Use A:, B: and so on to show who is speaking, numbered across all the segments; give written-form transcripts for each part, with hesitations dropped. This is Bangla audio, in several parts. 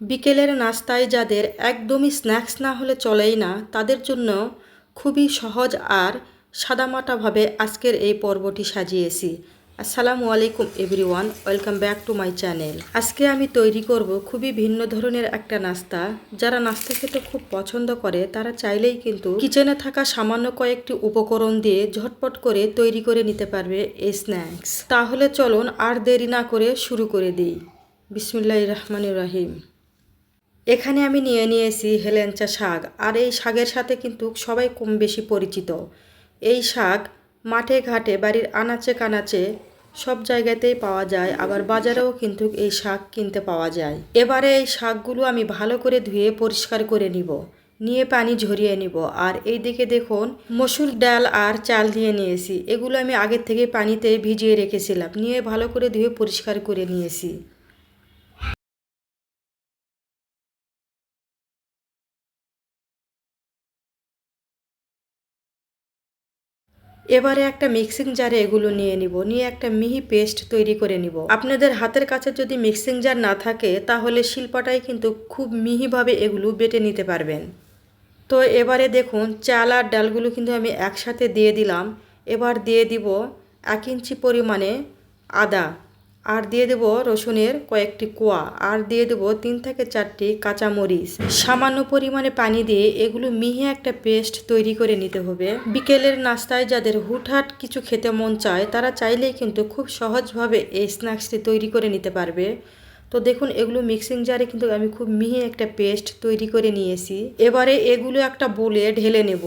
A: বিকেলের নাস্তায় যাদের একদমই স্ন্যাক্স না হলে চলেই না, তাদের জন্য খুবই সহজ আর সাদামাটাভাবে আজকের এই পর্বটি সাজিয়েছি। আসসালামু আলাইকুম everyone, welcome back to my channel. আজকে আমি তৈরি করব খুবই ভিন্ন ধরনের একটা নাস্তা। যারা নাস্তা খেতে খুব পছন্দ করে তারা চাইলেই কিন্তু কিচেনে থাকা সামান্য কয়েকটি উপকরণ দিয়ে ঝটপট করে তৈরি করে নিতে পারবে এই স্ন্যাক্স। তাহলে চলুন আর দেরি না করে শুরু করে দিই। বিসমিল্লাহির রহমানির রহিম। এখানে আমি নিয়ে নিয়েছি হেলেঞ্চা শাক, আর এই শাকের সাথে কিন্তু সবাই কম বেশি পরিচিত। এই শাক মাঠে ঘাটে বাড়ির আনাচে কানাচে সব জায়গাতেই পাওয়া যায়, আবার বাজারেও কিন্তু এই শাক কিনতে পাওয়া যায়। এবারে এই শাকগুলো আমি ভালো করে ধুয়ে পরিষ্কার করে নিয়ে পানি ঝরিয়ে নিব। আর এই দিকে দেখুন মসুর ডাল আর চাল দিয়ে নিয়েছি। এগুলো আমি আগের থেকে পানিতে ভিজিয়ে রেখেছিলাম, নিয়ে ভালো করে ধুয়ে পরিষ্কার করে নিয়েছি। এবারে একটা মিক্সিং জারে এগুলো নিয়ে একটা মিহি পেস্ট তৈরি করে নিব। আপনাদের হাতের কাছে যদি মিক্সিং জার না থাকে তাহলে শিলপাটায় কিন্তু খুব মিহিভাবে এগুলো বেটে নিতে পারবেন। তো এবারে দেখুন চাল আর ডালগুলো কিন্তু আমি একসাথে দিয়ে দিলাম। এবার দিয়ে দিব 1 ইঞ্চি পরিমাণে আদা, আর দিয়ে দেব রসুনের কয়েকটি কোয়া, আর দিয়ে দেব 3 থেকে 4টি কাঁচামরিচ। সামান্য পরিমাণে পানি দিয়ে এগুলো মিহি একটা পেস্ট তৈরি করে নিতে হবে। বিকেলের নাস্তায় যাদের হুটহাট কিছু খেতে মন চায় তারা চাইলেই কিন্তু খুব সহজভাবে এই স্ন্যাক্সটি তৈরি করে নিতে পারবে। তো দেখুন এগুলো মিক্সিং জারে কিন্তু আমি খুব মিহি একটা পেস্ট তৈরি করে নিয়েছি। এবারে এগুলো একটা বোলে ঢেলে নেব।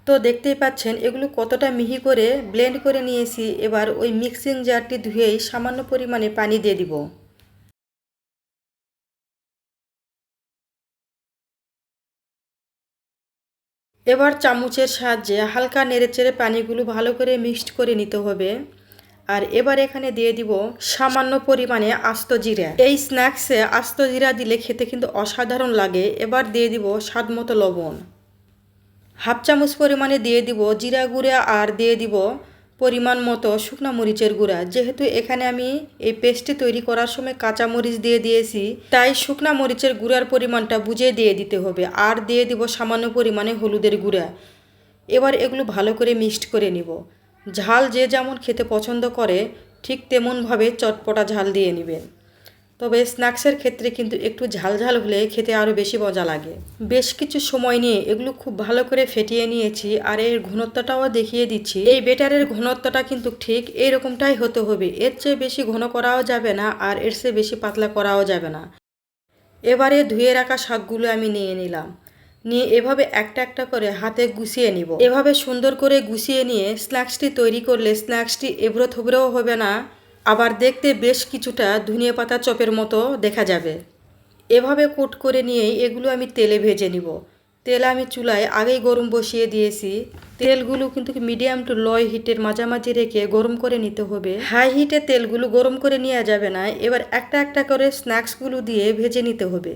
A: তো দেখতেই পাচ্ছেন এগুলো কতটা মিহি করে ব্লেন্ড করে নিয়েছি। এবার ওই মিক্সিং জারটি ধুয়েই সামান্য পরিমাণে পানি দিয়ে দিব। এবার চামচের সাহায্যে হালকা নেড়েচেড়ে পানিগুলো ভালো করে মিক্সড করে নিতে হবে। আর এবার এখানে দিয়ে দিব সামান্য পরিমাণে আস্ত জিরা। এই স্ন্যাক্সে আস্ত জিরা দিলে খেতে কিন্তু অসাধারণ লাগে। এবার দিয়ে দিব স্বাদ মতো লবণ। হাফ চামচ পরিমাণে দিয়ে দিব জিরা গুঁড়া, আর দিয়ে দিব পরিমাণ মতো শুকনা মরিচের গুঁড়া। যেহেতু এখানে আমি এই পেস্টটি তৈরি করার সময় কাঁচা মরিচ দিয়ে দিয়েছি, তাই শুকনা মরিচের গুঁড়ার পরিমাণটা বুঝে দিয়ে দিতে হবে। আর দিয়ে দিব সামান্য পরিমাণে হলুদের গুঁড়া। এবার এগুলো ভালো করে মিক্সড করে নিব। ঝাল যে যেমন খেতে পছন্দ করে ঠিক তেমনভাবে চটপটা ঝাল দিয়ে নেবেন। তবে স্ন্যাক্সের ক্ষেত্রে কিন্তু একটু ঝাল ঝাল হলে খেতে আরও বেশি মজা লাগে। বেশ কিছু সময় নিয়ে এগুলো খুব ভালো করে ফেটিয়ে নিয়েছি, আর এর ঘনত্বটাও দেখিয়ে দিচ্ছি। এই বেটারের ঘনত্বটা কিন্তু ঠিক এইরকমটাই হতে হবে। এর চেয়ে বেশি ঘন করাও যাবে না, আর এর চেয়ে বেশি পাতলা করাও যাবে না। এবারে ধুয়ে রাখা শাকগুলো আমি নিয়ে এভাবে একটা একটা করে হাতে গুছিয়ে নিব। এভাবে সুন্দর করে গুছিয়ে নিয়ে স্ন্যাক্সটি তৈরি করলে স্ন্যাক্সটি এবড়ো থবড়েও হবে না, আবার দেখতে বেশ কিছুটা ধনিয়া পাতা চপের মতো দেখা যাবে। এভাবে কোট করে নিয়েই এগুলো আমি তেলে ভেজে নিব। তেল আমি চুলায় আগেই গরম বসিয়ে দিয়েছি। তেলগুলো কিন্তু মিডিয়াম টু লো হিটের মাঝামাঝি রেখে গরম করে নিতে হবে। হাই হিটে তেলগুলো গরম করে নেওয়া যাবে না। এবার একটা একটা করে স্ন্যাক্সগুলো দিয়ে ভেজে নিতে হবে।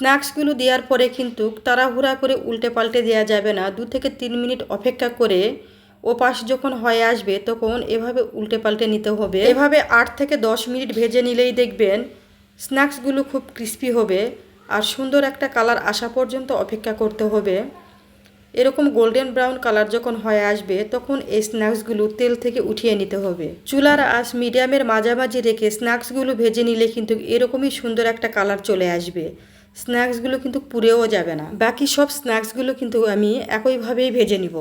A: স্ন্যাক্সগুলো দেওয়ার পরে কিন্তু তাড়াহুড়া করে উল্টে পাল্টে দেওয়া যাবে না। 2 থেকে 3 মিনিট অপেক্ষা করে ওপাশ যখন হয়ে আসবে তখন এভাবে উল্টে পাল্টে নিতে হবে। এভাবে 8 থেকে 10 মিনিট ভেজে নিলেই দেখবেন স্ন্যাক্সগুলো খুব ক্রিস্পি হবে। আর সুন্দর একটা কালার আসা পর্যন্ত অপেক্ষা করতে হবে। এরকম গোল্ডেন ব্রাউন কালার যখন হয়ে আসবে তখন এই স্ন্যাক্সগুলো তেল থেকে উঠিয়ে নিতে হবে। চুলার আঁচ মিডিয়ামের মাঝামাঝি রেখে স্ন্যাক্সগুলো ভেজে নিলে কিন্তু এরকমই সুন্দর একটা কালার চলে আসবে। স্ন্যাক্সগুলো কিন্তু পুড়েও যাবে না। বাকি সব স্ন্যাক্সগুলো কিন্তু আমি একইভাবেই ভেজে নিব।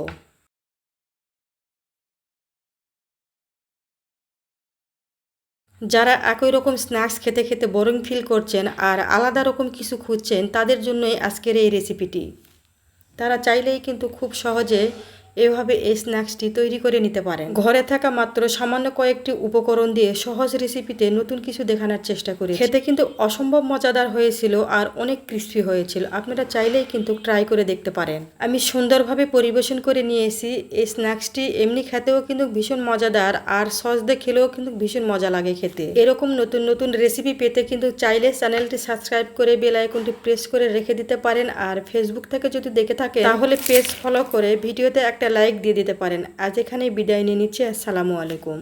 A: যারা একই রকম স্ন্যাক্স খেতে খেতে বোরিং ফিল করছেন আর আলাদা রকম কিছু খুঁজছেন তাদের জন্যই আজকের এই রেসিপিটি। তারা চাইলেই কিন্তু খুব সহজে এভাবে এই স্ন্যাক্সটি তৈরি করে নিতে পারেন। ঘরে থাকা মাত্র সামান্য কয়েকটি উপকরণ দিয়ে সহজ রেসিপিতে নতুন কিছু দেখানোর চেষ্টা করি। খেতে কিন্তু অসম্ভব মজাদার হয়েছিল আর অনেক ক্রিস্পি হয়েছিল। আপনারা চাইলেই কিন্তু ট্রাই করে দেখতে পারেন। আমি সুন্দরভাবে পরিবেশন করে নিয়েছি। এই স্ন্যাক্সটি এমনি খেতেও কিন্তু ভীষণ মজাদার আর সস দিয়ে খেলেও কিন্তু ভীষণ মজা লাগে খেতে। এরকম নতুন নতুন রেসিপি পেতে কিন্তু চাইলে চ্যানেলটি সাবস্ক্রাইব করে বেল আইকনটি প্রেস করে রেখে দিতে পারেন। আর ফেসবুক থেকে যদি দেখে থাকে তাহলে পেজ ফলো করে ভিডিওতে একটা লাইক দিয়ে দিতে পারেন। আজ এখানেই বিদায় নিয়ে নিচ্ছি। আসসালামু আলাইকুম।